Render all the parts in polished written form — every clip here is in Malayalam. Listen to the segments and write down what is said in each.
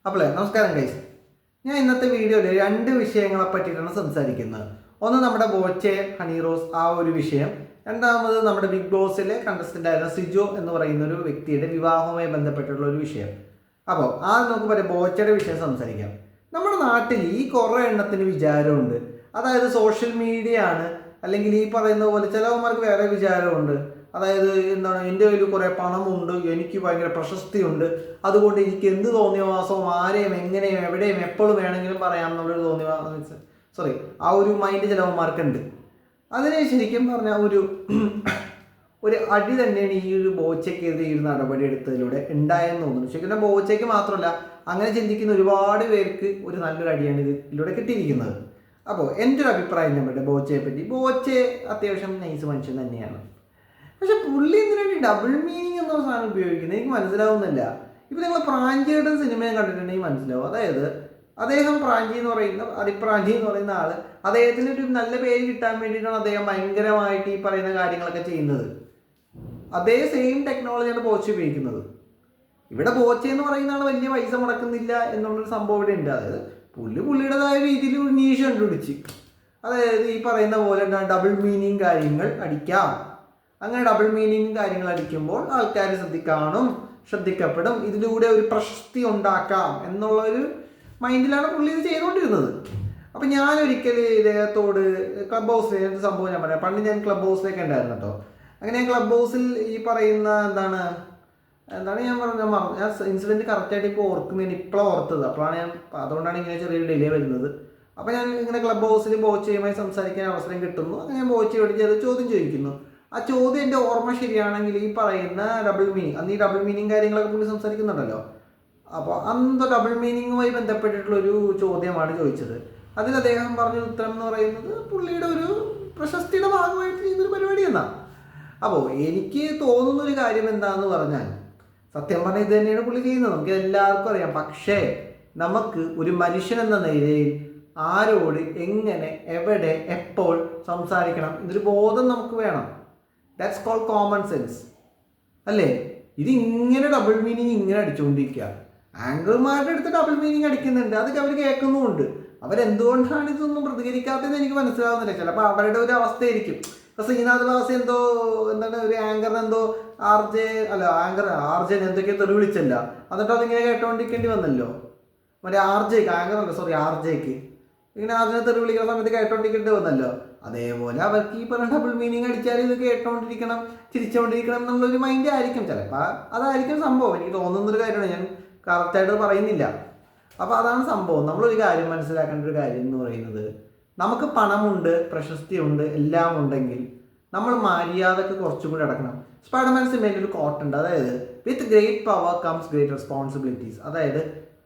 അപ്പോൾ നമസ്കാരം ഗൈസ്. ഞാൻ ഇന്നത്തെ വീഡിയോയിൽ രണ്ട് വിഷയങ്ങളെ പറ്റിയിട്ടാണ് സംസാരിക്കുന്നത്. ഒന്ന് നമ്മുടെ ബോച്ചെ ഹണി റോസ് ആ ഒരു വിഷയം, രണ്ടാമത് നമ്മുടെ ബിഗ് ബോസിലെ കണ്ടസ്റ്റൻ്റ് ആയിരുന്ന സിജോ എന്ന് പറയുന്ന ഒരു വ്യക്തിയുടെ വിവാഹവുമായി ബന്ധപ്പെട്ടുള്ള ഒരു വിഷയം. അപ്പോൾ നമുക്ക് പറയാം ബോച്ചയുടെ വിഷയം സംസാരിക്കാം. നമ്മുടെ നാട്ടിൽ ഈ കുറേ എണ്ണത്തിന് വിചാരമുണ്ട്, അതായത് സോഷ്യൽ മീഡിയ ആണ്, അല്ലെങ്കിൽ ഈ പറയുന്ന പോലെ ചിലവന്മാർക്ക് വേറെ വിചാരമുണ്ട്. അതായത് എന്താണ്, എൻ്റെ കയ്യിൽ കുറേ പണമുണ്ട്, എനിക്ക് ഭയങ്കര പ്രശസ്തിയുണ്ട്, അതുകൊണ്ട് എനിക്ക് എന്ത് തോന്നിയവാസവും ആരെയും എങ്ങനെയും എവിടെയും എപ്പോഴും വേണമെങ്കിലും പറയാം എന്നുള്ളൊരു ആ ഒരു മൈൻഡ് ചിലവന്മാർക്കുണ്ട്. അതിനെ ശരിക്കും പറഞ്ഞാൽ ഒരു അടി തന്നെയാണ് ഈ ഒരു ബോച്ചയ്ക്കെതിരെ ഈ ഒരു നടപടി എടുത്തതിലൂടെ ഉണ്ടായെന്ന് തോന്നുന്നു. ശരിക്കും ബോച്ചയ്ക്ക് മാത്രമല്ല, അങ്ങനെ ചിന്തിക്കുന്ന ഒരുപാട് പേർക്ക് ഒരു നല്ലൊരു അടിയാണ് ഇതിലൂടെ കിട്ടിയിരിക്കുന്നത്. അപ്പോൾ എൻ്റെ ഒരു അഭിപ്രായം ഞാൻ പറയട്ടെ ബോച്ചയെ പറ്റി. ബോച്ചെ അത്യാവശ്യം നൈസ് മനുഷ്യൻ തന്നെയാണ്. പക്ഷെ പുള്ളി എന്തിനാണ് ഡബിൾ മീനിങ് എന്ന സാധനം ഉപയോഗിക്കുന്നത് എനിക്ക് മനസ്സിലാവുന്നില്ല. ഇപ്പം നിങ്ങൾ പ്രാഞ്ചിയുടെ സിനിമയും കണ്ടിട്ടുണ്ടെങ്കിൽ മനസ്സിലാവും. അതായത് അദ്ദേഹം പ്രാഞ്ചി എന്ന് പറയുന്ന അതിപ്രാഞ്ചി എന്ന് പറയുന്ന ആൾ, അദ്ദേഹത്തിന് ഒരു നല്ല പേര് കിട്ടാൻ വേണ്ടിയിട്ടാണ് അദ്ദേഹം ഭയങ്കരമായിട്ട് ഈ പറയുന്ന കാര്യങ്ങളൊക്കെ ചെയ്യുന്നത്. അതേ സെയിം ടെക്നോളജിയാണ് ബോച്ച ഉപയോഗിക്കുന്നത്. ഇവിടെ ബോച്ച എന്ന് പറയുന്ന ആൾ വലിയ പൈസ മുടക്കുന്നില്ല എന്നുള്ളൊരു സംഭവം ഇവിടെ ഉണ്ട്. അതായത് പുള്ളിയുടേതായ രീതിയിൽ ഒരു നീഷ് കണ്ടുപിടിച്ച്, അതായത് ഈ പറയുന്ന പോലെ ഡബിൾ മീനിങ് കാര്യങ്ങൾ അടിക്കാം. അങ്ങനെ ഡബിൾ മീനിങ് കാര്യങ്ങൾ അടിക്കുമ്പോൾ ആൾക്കാർ ശ്രദ്ധിക്കപ്പെടും, ഇതിലൂടെ ഒരു പ്രശസ്തി ഉണ്ടാക്കാം എന്നുള്ളൊരു മൈൻഡിലാണ് പുള്ളി ഇത് ചെയ്തുകൊണ്ടിരുന്നത്. അപ്പം ഞാനൊരിക്കൽ ഇദ്ദേഹത്തോട് ക്ലബ് ഹൗസിൽ സംഭവം ഞാൻ പറയാം. പണ്ട് ഞാൻ ക്ലബ് ഹൗസിലേക്ക് ഉണ്ടായിരുന്നു കേട്ടോ. അങ്ങനെ ക്ലബ് ഹൗസിൽ ഈ പറയുന്ന എന്താണ് ഞാൻ ഇൻസിഡൻറ്റ് കറക്റ്റായിട്ട് ഇപ്പോൾ ഓർക്കുന്നതിന് ഇപ്പോഴാണ് ഓർത്തത്. അതുകൊണ്ടാണ് ഇങ്ങനെ ചെറിയൊരു ഡിലേ വരുന്നത്. അപ്പോൾ ഞാൻ ഇങ്ങനെ ക്ലബ് ഹൗസിൽ ബോച്ചയുമായി സംസാരിക്കാൻ അവസരം കിട്ടുന്നു. അങ്ങനെ ഞാൻ ബോച്ചയോട് ചോദ്യം ചോദിക്കുന്നു. ആ ചോദ്യം എൻ്റെ ഓർമ്മ ശരിയാണെങ്കിൽ ഈ പറയുന്ന ഡബിൾ മീനിങ്, അന്ന് ഈ ഡബിൾ മീനിങ് കാര്യങ്ങളൊക്കെ പുള്ളി സംസാരിക്കുന്നുണ്ടല്ലോ. അപ്പോൾ അന്ന് ഡബിൾ മീനിങ്ങുമായി ബന്ധപ്പെട്ടിട്ടുള്ളൊരു ചോദ്യമാണ് ചോദിച്ചത്. അതിൽ അദ്ദേഹം പറഞ്ഞ ഉത്തരം എന്ന് പറയുന്നത് പുള്ളിയുടെ ഒരു പ്രശസ്തിയുടെ ഭാഗമായിട്ട് ചെയ്യുന്നൊരു പരിപാടി എന്നാണ്. അപ്പോൾ എനിക്ക് തോന്നുന്നൊരു കാര്യം എന്താണെന്ന് പറഞ്ഞാൽ, സത്യം പറഞ്ഞാൽ ഇത് തന്നെയാണ് പുള്ളി ചെയ്യുന്നത്, നമുക്ക് എല്ലാവർക്കും അറിയാം. പക്ഷേ നമുക്ക് ഒരു മനുഷ്യൻ എന്ന നിലയിൽ ആരോട് എങ്ങനെ എവിടെ എപ്പോൾ സംസാരിക്കണം എന്നൊരു ബോധം നമുക്ക് വേണം. ദാറ്റ്സ് കോൾഡ് കോമൺ സെൻസ് അല്ലേ? ഇതിങ്ങനെ ഡബിൾ മീനിങ് ഇങ്ങനെ അടിച്ചുകൊണ്ടിരിക്കുക. ആങ്കർമാരുടെ അടുത്ത് ഡബിൾ മീനിങ് അടിക്കുന്നുണ്ട്, അതൊക്കെ അവർ കേൾക്കുന്നുമുണ്ട്. അവരെന്തുകൊണ്ടാണ് ഇതൊന്നും പ്രതികരിക്കാത്തതെന്ന് എനിക്ക് മനസ്സിലാവുന്നില്ല. ചിലപ്പോൾ അവരുടെ ഒരു അവസ്ഥയായിരിക്കും. ഇപ്പോൾ ശ്രീനാഥ് വാസി ഒരു ആങ്കറിന് ആർജെ എന്തൊക്കെയോ തെറി വിളിച്ചല്ല, എന്നിട്ട് അതിങ്ങനെ കേട്ടോണ്ടിരിക്കേണ്ടി വന്നല്ലോ. മറ്റേ ആർജെക്ക് ഇങ്ങനെ ആർജനെ തെറി വിളിക്കുന്ന സമയത്ത് കേട്ടോണ്ടിരിക്കേണ്ടി വന്നല്ലോ. അതേപോലെ അവർക്ക് ഈ പറഞ്ഞ ഡബിൾ മീനിങ് അടിച്ചാൽ ഇത് കേട്ടോണ്ടിരിക്കണം, ചിരിച്ചോണ്ടിരിക്കണം എന്നുള്ളൊരു മൈൻഡ് ആയിരിക്കും. ചിലപ്പോൾ അതായിരിക്കും സംഭവം. എനിക്ക് തോന്നുന്നൊരു കാര്യമാണ്, ഞാൻ കറക്റ്റായിട്ട് പറയുന്നില്ല. അപ്പോൾ അതാണ് സംഭവം. നമ്മളൊരു കാര്യം മനസ്സിലാക്കേണ്ട ഒരു കാര്യം എന്ന് പറയുന്നത്, നമുക്ക് പണമുണ്ട്, പ്രശസ്തിയുണ്ട്, എല്ലാം ഉണ്ടെങ്കിൽ നമ്മൾ മര്യാദക്ക് കുറച്ചും കൂടി അടക്കണം. സ്പൈഡർമാൻ സിനിമയിൽ ഒരു കോട്ടുണ്ട്, അതായത് with great power comes great responsibilities. അതായത്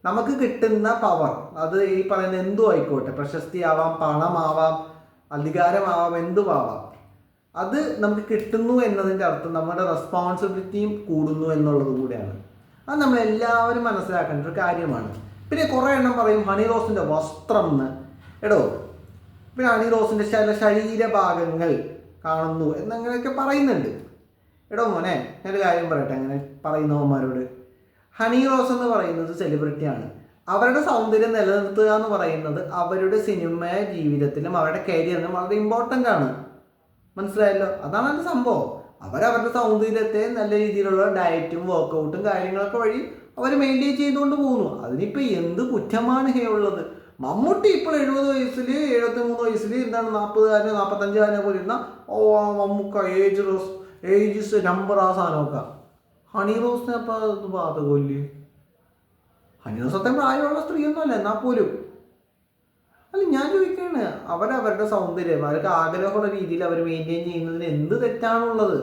നമുക്ക് കിട്ടുന്ന പവർ, അത് ഈ പറയുന്ന എന്തും ആയിക്കോട്ടെ, പ്രശസ്തിയാവാം, പണമാവാം, അധികാരമാവാം, എന്തുമാവാം, അത് നമുക്ക് കിട്ടുന്നു എന്നതിൻ്റെ അർത്ഥം നമ്മുടെ റെസ്പോൺസിബിലിറ്റിയും കൂടുന്നു എന്നുള്ളത് കൂടെയാണ്. അത് നമ്മളെല്ലാവരും മനസ്സിലാക്കേണ്ട ഒരു കാര്യമാണ്. പിന്നെ കുറേ എണ്ണം പറയും ഹണി റോസിൻ്റെ വസ്ത്രം എന്ന്. പിന്നെ ഹണി റോസിൻ്റെ ചില ശരീരഭാഗങ്ങൾ കാണുന്നു എന്നങ്ങനെയൊക്കെ പറയുന്നുണ്ട്. മോനെ, ഞാനൊരു കാര്യം പറയട്ടെ, അങ്ങനെ പറയുന്നവന്മാരോട്. ഹണി റോസ് എന്ന് പറയുന്നത് സെലിബ്രിറ്റിയാണ്. അവരുടെ സൗന്ദര്യം നിലനിർത്തുക എന്ന് പറയുന്നത് അവരുടെ സിനിമ ജീവിതത്തിലും അവരുടെ കരിയറിനും വളരെ ഇമ്പോർട്ടൻ്റ് ആണ്. മനസ്സിലായല്ലോ? അതാണ് അതിൻ്റെ സംഭവം. അവരവരുടെ സൗന്ദര്യത്തെ നല്ല രീതിയിലുള്ള ഡയറ്റും വർക്കൗട്ടും കാര്യങ്ങളൊക്കെ വഴി അവർ മെയിൻറ്റെയിൻ ചെയ്തുകൊണ്ട് പോകുന്നു. അതിനിപ്പോൾ എന്ത് കുറ്റമാണ് ഉള്ളത്? മമ്മൂട്ടി ഇപ്പോൾ 70 വയസ്സിൽ 73 വയസ്സിൽ 40 45 പോലെ ഇരുന്ന മമ്മൂക്ക ഏജ് നമ്പർ ആ സാധനമൊക്കെ. ഹണി റോസിനെ അപ്പോൾ അത് ബാധകമില്ലേ? ഹണി റോസ് അത്രയും പ്രായമുള്ള സ്ത്രീയൊന്നുമല്ല, എന്നാൽ പോലും ഞാൻ ചോദിക്കുകയാണ്, അവരവരുടെ സൗന്ദര്യം അവർക്ക് ആഗ്രഹമുള്ള രീതിയിൽ അവർ മെയിൻറ്റെയിൻ ചെയ്യുന്നതിന് എന്ത് തെറ്റാണുള്ളത്?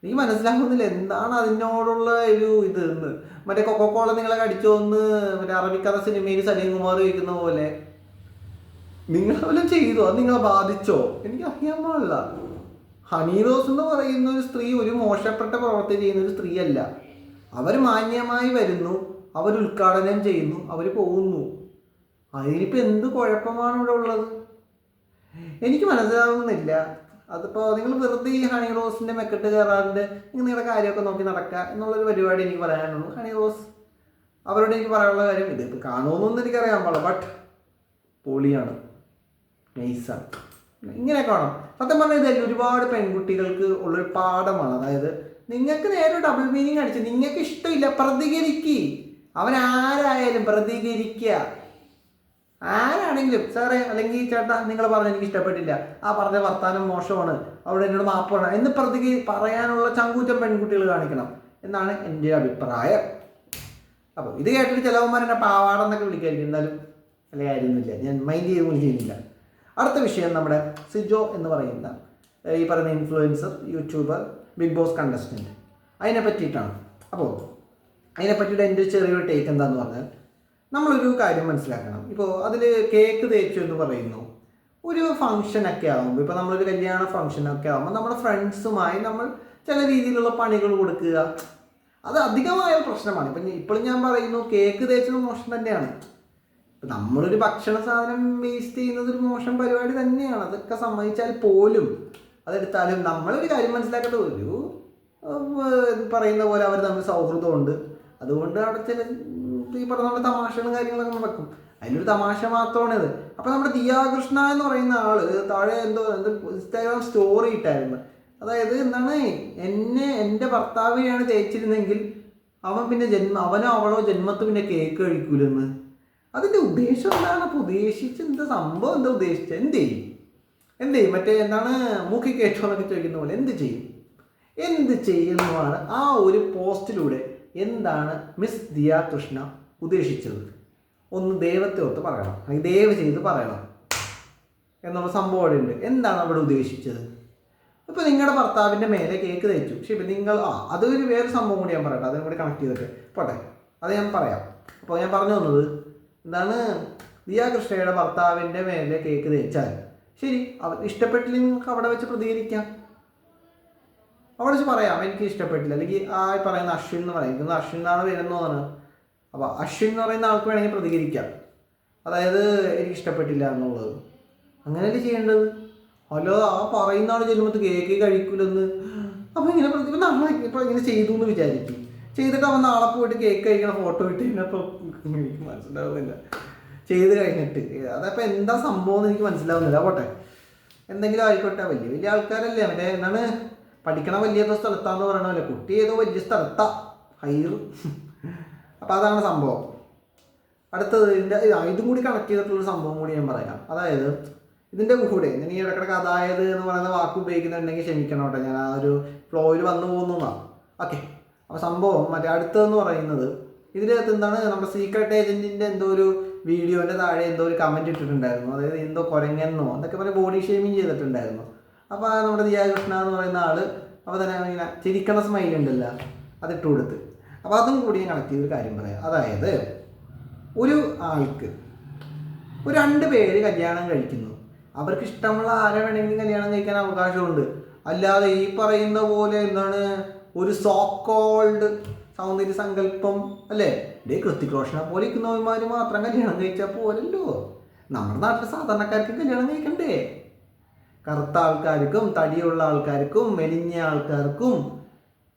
എനിക്ക് മനസ്സിലാക്കുന്നില്ല എന്താണ് അതിനോടുള്ള ഒരു എന്ന്. മറ്റേ കൊക്കക്കോള നിങ്ങളെ കടിച്ചോന്ന് മറ്റേ അറബിക്കഥ സിനിമയിൽ സലീം കുമാർ ചോദിക്കുന്ന പോലെ നിങ്ങളെല്ലാം ചെയ്തോ, അത് നിങ്ങളെ ബാധിച്ചോ? എനിക്ക് അറിയാൻ പാടില്ല. ഹണി റോസ് എന്ന് പറയുന്ന ഒരു സ്ത്രീ ഒരു മോശപ്പെട്ട പ്രവർത്തി ചെയ്യുന്ന ഒരു സ്ത്രീയല്ല. അവർ മാന്യമായി വരുന്നു, അവർ ഉദ്ഘാടനം ചെയ്യുന്നു, അവർ പോകുന്നു. അതിനിപ്പോൾ എന്ത് കുഴപ്പമാണ് ഇവിടെ ഉള്ളത്? എനിക്ക് മനസ്സിലാവുന്നില്ല. അതിപ്പോൾ നിങ്ങൾ വെറുതെ ഈ ഹണി റോസിൻ്റെ മെക്കെട്ട് കയറാണ്ട് നിങ്ങളുടെ കാര്യമൊക്കെ നോക്കി നടക്കുക എന്നുള്ളൊരു പരിപാടി എനിക്ക് പറയാനുള്ളൂ. ഹണി റോസ് അവരോട് എനിക്ക് പറയാനുള്ള കാര്യം ഇത് ഇപ്പോൾ കാണുമെന്നൊന്നും എനിക്കറിയാൻ പാടില്ല, ബട്ട് പൊളിയാണ്, നൈസാണ്. ഇങ്ങനെ കാണാം. സത്യം പറഞ്ഞാൽ ഇതല്ല ഒരുപാട് പെൺകുട്ടികൾക്ക് ഉള്ളൊരു പാഠമാണ്. അതായത് നിങ്ങൾക്ക് നേരെ ഡബിൾ മീനിങ് അടിച്ച് നിങ്ങൾക്ക് ഇഷ്ടമില്ല പ്രതികരിക്കുക, അവൻ ആരായാലും പ്രതികരിക്കുക, ആരാണെങ്കിലും സാറേ അല്ലെങ്കിൽ ചേട്ടാ നിങ്ങൾ പറഞ്ഞ എനിക്ക് ഇഷ്ടപ്പെട്ടില്ല, ആ പറഞ്ഞ വർത്താനം മോശമാണ്, അവിടെ എന്നോട് മാപ്പ് വേണം എന്ന് പറയാനുള്ള ചങ്കൂറ്റം പെൺകുട്ടികൾ കാണിക്കണം എന്നാണ് എൻ്റെ അഭിപ്രായം. അപ്പോൾ ഇത് കേട്ടിട്ട് ചിലവന്മാർ എന്നെ പാവാടെന്നൊക്കെ വിളിക്കായിരിക്കും, എന്നാലും അല്ല കാര്യമൊന്നുമില്ല, ഞാൻ മൈൻഡ് ചെയ്യുകയും ചെയ്യുന്നില്ല. അടുത്ത വിഷയം നമ്മുടെ സിജോ എന്ന് പറയുന്ന ഈ പറയുന്ന influencer, youtuber, Bigg Boss contestant, അതിനെ പറ്റിയിട്ടാണ്. അപ്പോൾ അതിനെ പറ്റിയിട്ട് എൻ്റെ ചെറിയൊരു ടേക്ക് എന്താണെന്ന് പറഞ്ഞാൽ, നമ്മളൊരു കാര്യം മനസ്സിലാക്കണം. ഇപ്പോൾ അതിൽ കേക്ക് തേച്ചു എന്ന് പറയുന്നു, ഒരു ഫംഗ്ഷനൊക്കെ ആകുമ്പോൾ, ഇപ്പോൾ നമ്മളൊരു കല്യാണ ഫംഗ്ഷനൊക്കെ ആകുമ്പോൾ നമ്മുടെ ഫ്രണ്ട്സുമായി നമ്മൾ ചില രീതിയിലുള്ള പണികൾ കൊടുക്കുക, അത് അധികമായ പ്രശ്നമാണ്. ഇപ്പോഴും ഞാൻ പറയുന്നു കേക്ക് തേച്ചത് മോശം തന്നെയാണ്. ഇപ്പം നമ്മളൊരു ഭക്ഷണ സാധനം വേസ്റ്റ് ചെയ്യുന്നത് ഒരു മോശം പരിപാടി തന്നെയാണ്. അതൊക്കെ സമ്മതിച്ചാൽ പോലും അതെടുത്താലും നമ്മളൊരു കാര്യം മനസ്സിലാക്കേണ്ടത്, ഒരു പറയുന്ന പോലെ അവർ തമ്മിൽ സൗഹൃദമുണ്ട്, അതുകൊണ്ട് അവിടെ ചില ഈ പറഞ്ഞ പോലെ തമാശകളും കാര്യങ്ങളൊക്കെ വെക്കും, അതിലൊരു തമാശ മാത്രമാണിത്. അപ്പോൾ നമ്മുടെ ദിയാകൃഷ്ണ എന്ന് പറയുന്ന ആള് താഴെ എന്തോ ഇൻസ്റ്റാഗ്രാം സ്റ്റോറി ഇട്ടായിരുന്നു. അതായത് എന്താണ്, എൻ്റെ ഭർത്താവിനെയാണ് തേച്ചിരുന്നെങ്കിൽ അവൻ പിന്നെ അവനോ അവളോ ജന്മത്ത് പിന്നെ കേക്ക് കഴിക്കൂലെന്ന്. അതിൻ്റെ ഉദ്ദേശം എന്താണ്? അപ്പോൾ ഉദ്ദേശിച്ച് എന്താ സംഭവം, എന്താ ഉദ്ദേശിച്ചത്? എന്ത് ചെയ്യും മറ്റേ എന്താണ് മൂക്കി കേട്ടോ എന്നൊക്കെ ചോദിക്കുന്ന പോലെ എന്ത് ചെയ്യുന്നതാണ് ആ ഒരു പോസ്റ്റിലൂടെ എന്താണ് മിസ് ദിയ കൃഷ്ണ ഉദ്ദേശിച്ചത്? ഒന്ന് ദൈവത്തെ ഓർത്ത് പറയണം, ദയവ് ചെയ്ത് പറയണം എന്നുള്ള സംഭവം അവിടെ ഉണ്ട്. എന്താണ് അവിടെ ഉദ്ദേശിച്ചത്? ഇപ്പോൾ നിങ്ങളുടെ ഭർത്താവിൻ്റെ മേലെ കേക്ക് തേച്ചു, പക്ഷേ ഇപ്പം നിങ്ങൾ അതൊരു വേറെ സംഭവം കൂടി ഞാൻ പറയട്ടെ, അതിനും കൂടി കണക്ട് ചെയ്തിട്ട് പോട്ടെ, അത് ഞാൻ പറയാം. അപ്പോൾ ഞാൻ പറഞ്ഞു തന്നത് എന്താണ്, ദിയ കൃഷ്ണയുടെ ഭർത്താവിൻ്റെ മേലെ കേക്ക് തേച്ചാൽ ശരി, അവർ ഇഷ്ടപ്പെട്ടില്ലെങ്കിൽ നിങ്ങൾക്ക് അവിടെ വെച്ച് പ്രതികരിക്കാം, അവിടെ വെച്ച് പറയാം എനിക്ക് ഇഷ്ടപ്പെട്ടില്ല. അല്ലെങ്കിൽ ആ പറയുന്ന അശ്വിൻ എന്ന് പറയും, അശ്വിൻ എന്നാണ് വരുന്നതാണ്. അപ്പോൾ അശ്വിൻ എന്ന് പറയുന്ന ആൾക്ക് വേണമെങ്കിൽ പ്രതികരിക്കാം, അതായത് എനിക്ക് ഇഷ്ടപ്പെട്ടില്ല എന്നുള്ളത്. അങ്ങനെയല്ലേ ചെയ്യേണ്ടത്? അല്ലോ ആ പറയുന്ന ആൾ ചെല്ലുമ്പോൾ കേക്ക് കഴിക്കൂലെന്ന്. അപ്പോൾ ഇങ്ങനെ നമ്മൾ ഇപ്പോൾ ഇങ്ങനെ ചെയ്തു എന്ന് വിചാരിക്കും, ചെയ്തിട്ട് അവൻ നാളെ പോയിട്ട് കേക്ക് കഴിക്കണ ഫോട്ടോ ഇട്ട് കഴിഞ്ഞപ്പോൾ എനിക്ക് മനസ്സിലാവുന്നില്ല, ചെയ്ത് കഴിഞ്ഞിട്ട് അതപ്പോൾ എന്താ സംഭവം എന്ന് എനിക്ക് മനസ്സിലാവുന്നില്ല. പോട്ടെ, എന്തെങ്കിലും ആയിക്കോട്ടെ, വലിയ ആൾക്കാരല്ലേ, മറ്റേ എന്താണ് പഠിക്കണ വലിയ സ്ഥലത്താന്ന് പറയണമല്ലോ, കുട്ടി ഏതോ വലിയ സ്ഥലത്താ ഹൈർ. അപ്പോൾ അതാണ് സംഭവം. അടുത്തത് ഇതും കൂടി കണക്ട് ചെയ്തിട്ടുള്ളൊരു സംഭവം കൂടി ഞാൻ പറയാം. അതായത് ഇതിൻ്റെ കൂടെ ഞാൻ ഈ ഇടക്കിടക്ക് അതായത് എന്ന് പറയുന്ന വാക്ക് ഉപയോഗിക്കുന്നുണ്ടെങ്കിൽ ക്ഷമിക്കണം കേട്ടോ, ഞാൻ ആ ഒരു ഫ്ലോയിൽ വന്നു പോകുന്നതാണ്. ഓക്കെ, അപ്പോൾ സംഭവം മറ്റേ അടുത്തതെന്ന് പറയുന്നത് ഇതിനകത്ത് എന്താണ്, നമ്മുടെ സീക്രട്ട് ഏജൻറ്റിൻ്റെ എന്തോ ഒരു വീഡിയോൻ്റെ താഴെ എന്തോ ഒരു കമൻറ്റ് ഇട്ടിട്ടുണ്ടായിരുന്നു. അതായത് എന്തോ കുരങ്ങെന്നോ അതൊക്കെ പറഞ്ഞ് ബോഡി ഷേമിങ് ചെയ്തിട്ടുണ്ടായിരുന്നു. അപ്പോൾ നമ്മുടെ ദിയാകൃഷ്ണ എന്ന് പറയുന്ന ആൾ അപ്പോൾ തന്നെ ഇങ്ങനെ ചിരിക്കണ സ്മൈൽ ഉണ്ടല്ലോ അതിട്ട് കൊടുത്ത്. അപ്പോൾ അതും കൂടി ഞാൻ കണക്ട് ചെയ്തൊരു കാര്യം പറയാം. അതായത് ഒരു ആൾക്ക് ഒരു 2 പേര് കല്യാണം കഴിക്കുന്നു, അവർക്ക് ഇഷ്ടമുള്ള ആരെ വേണമെങ്കിലും കല്യാണം കഴിക്കാൻ അവകാശമുണ്ട്. അല്ലാതെ ഈ പറയുന്ന പോലെ എന്താണ് ഒരു സോ കോൾഡ് സൗന്ദര്യ സങ്കല്പം അല്ലേ, ഇതേ കൃത്തിക് റോഷനെ പോലെ ഇരിക്കുന്നവന്മാർ മാത്രം കല്യാണം കഴിച്ചാൽ പോരല്ലോ. നമ്മുടെ നാട്ടിലെ സാധാരണക്കാർക്ക് കല്യാണം കഴിക്കണ്ടേ? കറുത്ത ആൾക്കാർക്കും തടിയുള്ള ആൾക്കാർക്കും മെലിഞ്ഞ ആൾക്കാർക്കും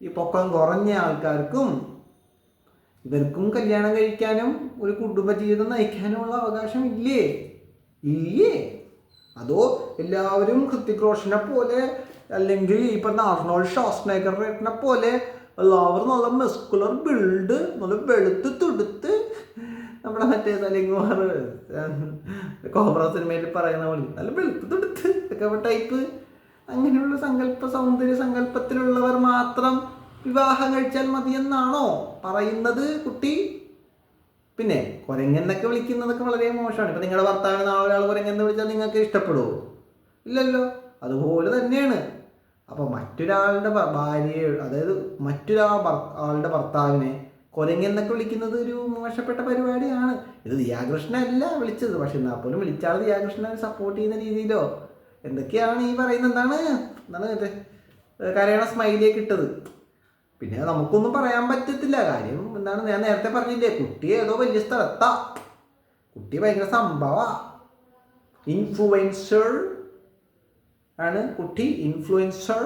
ഈ പൊക്കം കുറഞ്ഞ ആൾക്കാർക്കും ഇവർക്കും കല്യാണം കഴിക്കാനും ഒരു കുടുംബജീവിതം നയിക്കാനുമുള്ള അവകാശം ഇല്ലേ? അതോ എല്ലാവരും ഹൃത്തിക് റോഷനെ പോലെ അല്ലെങ്കിൽ ഈ പറഞ്ഞ ആർണോൾഡ് ഷ്വാസ്നഗറിനെ പോലെ എല്ലാവരും നല്ല മസ്കുലർ ബിൽഡ്, നല്ല വെളുത്ത് തുടുത്ത് നമ്മുടെ മറ്റേ തലങ്ങുമാർ കോബ്ര സിനിമയിൽ പറയുന്ന പോലെ നല്ല വെളുത്ത് തുടുത്ത് ഒക്കെ ടൈപ്പ് അങ്ങനെയുള്ള സൗന്ദര്യ സങ്കല്പത്തിലുള്ളവർ മാത്രം വിവാഹം കഴിച്ചാൽ മതിയെന്നാണോ പറയുന്നത് കുട്ടി? പിന്നെ കുരങ്ങെന്നൊക്കെ വിളിക്കുന്നതൊക്കെ വളരെ മോശമാണ്. ഇപ്പം നിങ്ങളുടെ ഭർത്താവിന് നാളെ ഒരാൾ കുരങ്ങെന്ന് വിളിച്ചാൽ നിങ്ങൾക്ക് ഇഷ്ടപ്പെടുമോ? ഇല്ലല്ലോ. അതുപോലെ തന്നെയാണ്. അപ്പോൾ മറ്റൊരാളുടെ ഭാര്യയെ, അതായത് ആളുടെ ഭർത്താവിനെ കുരങ്ങെന്നൊക്കെ വിളിക്കുന്നത് ഒരു മോശപ്പെട്ട പരിപാടിയാണ്. ഇത് ദിയാകൃഷ്ണനല്ല വിളിച്ചത്, പക്ഷെ എന്നാൽ പോലും വിളിച്ചാൽ ദിയാകൃഷ്ണനെ സപ്പോർട്ട് ചെയ്യുന്ന രീതിയിലോ എന്തൊക്കെയാണ് ഈ പറയുന്നത്. എന്താണ് കരയണ സ്മൈലിയൊക്കെ ഇട്ടത്. പിന്നെ നമുക്കൊന്നും പറയാൻ പറ്റത്തില്ല. കാര്യം എന്താണ്, ഞാൻ നേരത്തെ പറഞ്ഞില്ലേ, കുട്ടി ഏതോ വലിയ സ്ഥലത്താ, കുട്ടി ഭയങ്കര സംഭവ, ഇൻഫ്ലുവൻസർ ആണ് കുട്ടി, ഇൻഫ്ലുവൻസർ.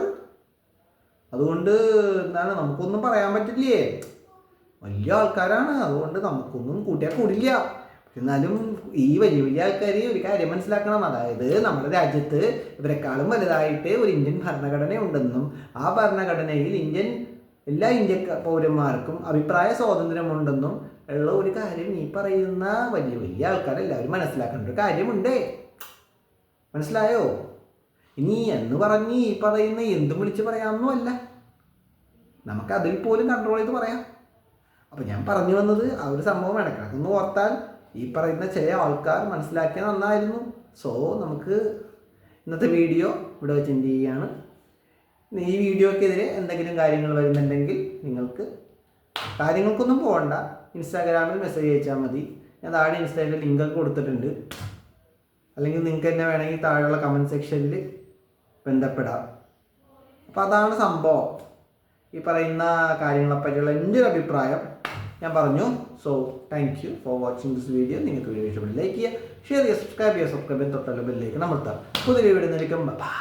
അതുകൊണ്ട് എന്താണ് നമുക്കൊന്നും പറയാൻ പറ്റില്ലേ. വലിയ ആൾക്കാരാണ്, അതുകൊണ്ട് നമുക്കൊന്നും കൂട്ടിയാൽ കൂടില്ല. എന്നാലും ഈ വലിയ വലിയ ആൾക്കാർ ഒരു കാര്യം മനസ്സിലാക്കണം, അതായത് നമ്മുടെ രാജ്യത്ത് ഇവരെക്കാളും വലുതായിട്ട് ഒരു ഇന്ത്യൻ ഭരണഘടന ഉണ്ടെന്നും ആ ഭരണഘടനയിൽ എല്ലാ ഇന്ത്യ പൗരന്മാർക്കും അഭിപ്രായ സ്വാതന്ത്ര്യമുണ്ടെന്നും ഉള്ള ഒരു കാര്യം ഈ പറയുന്ന വലിയ വലിയ ആൾക്കാരെല്ലാവരും മനസ്സിലാക്കേണ്ട ഒരു കാര്യമുണ്ടേ. മനസ്സിലായോ? ഇനി എന്ന് പറഞ്ഞ് ഈ പറയുന്ന എന്തും വിളിച്ച് പറയാമെന്നുമല്ല, നമുക്ക് അതിൽ പോലും കൺട്രോൾ ചെയ്ത് പറയാം. അപ്പം ഞാൻ പറഞ്ഞു വന്നത് ആ ഒരു സംഭവം ഇടക്കിടക്കൊന്ന് ഓർത്താൽ ഈ പറയുന്ന ചില ആൾക്കാർ മനസ്സിലാക്കിയാൽ നന്നായിരുന്നു. സോ നമുക്ക് ഇന്നത്തെ വീഡിയോ ഇവിടെ വെച്ച് എൻഡ് ചെയ്യുകയാണ്. ഈ വീഡിയോക്കെതിരെ എന്തെങ്കിലും കാര്യങ്ങൾ വരുന്നുണ്ടെങ്കിൽ കാര്യങ്ങൾക്കൊന്നും പോകണ്ട, ഇൻസ്റ്റാഗ്രാമിൽ മെസ്സേജ് അയച്ചാൽ മതി. ഞാൻ താഴെ ഇൻസ്റ്റാഗ്രാമിൽ ലിങ്കൊക്കെ കൊടുത്തിട്ടുണ്ട്. അല്ലെങ്കിൽ നിങ്ങൾക്ക് തന്നെ വേണമെങ്കിൽ താഴെയുള്ള കമൻറ്റ് സെക്ഷനിൽ ബന്ധപ്പെടാം. അപ്പോൾ അതാണ് സംഭവം. ഈ പറയുന്ന കാര്യങ്ങളെപ്പറ്റിയുള്ള എൻ്റെ ഒരു അഭിപ്രായം ഞാൻ പറഞ്ഞു. So thank you for watching this video. നിങ്ങൾക്ക് വീഡിയോ ഇഷ്ടപ്പെട്ട് ലൈക്ക് ചെയ്യുക, ഷെയർ ചെയ്യുക, സബ്സ്ക്രൈബ് ചെയ്യുക. തൊട്ടുള്ള ബെല്ലിലേക്ക് അമർത്താം. പുതിയ വീഡിയോ നിൽക്കും. ബൈ.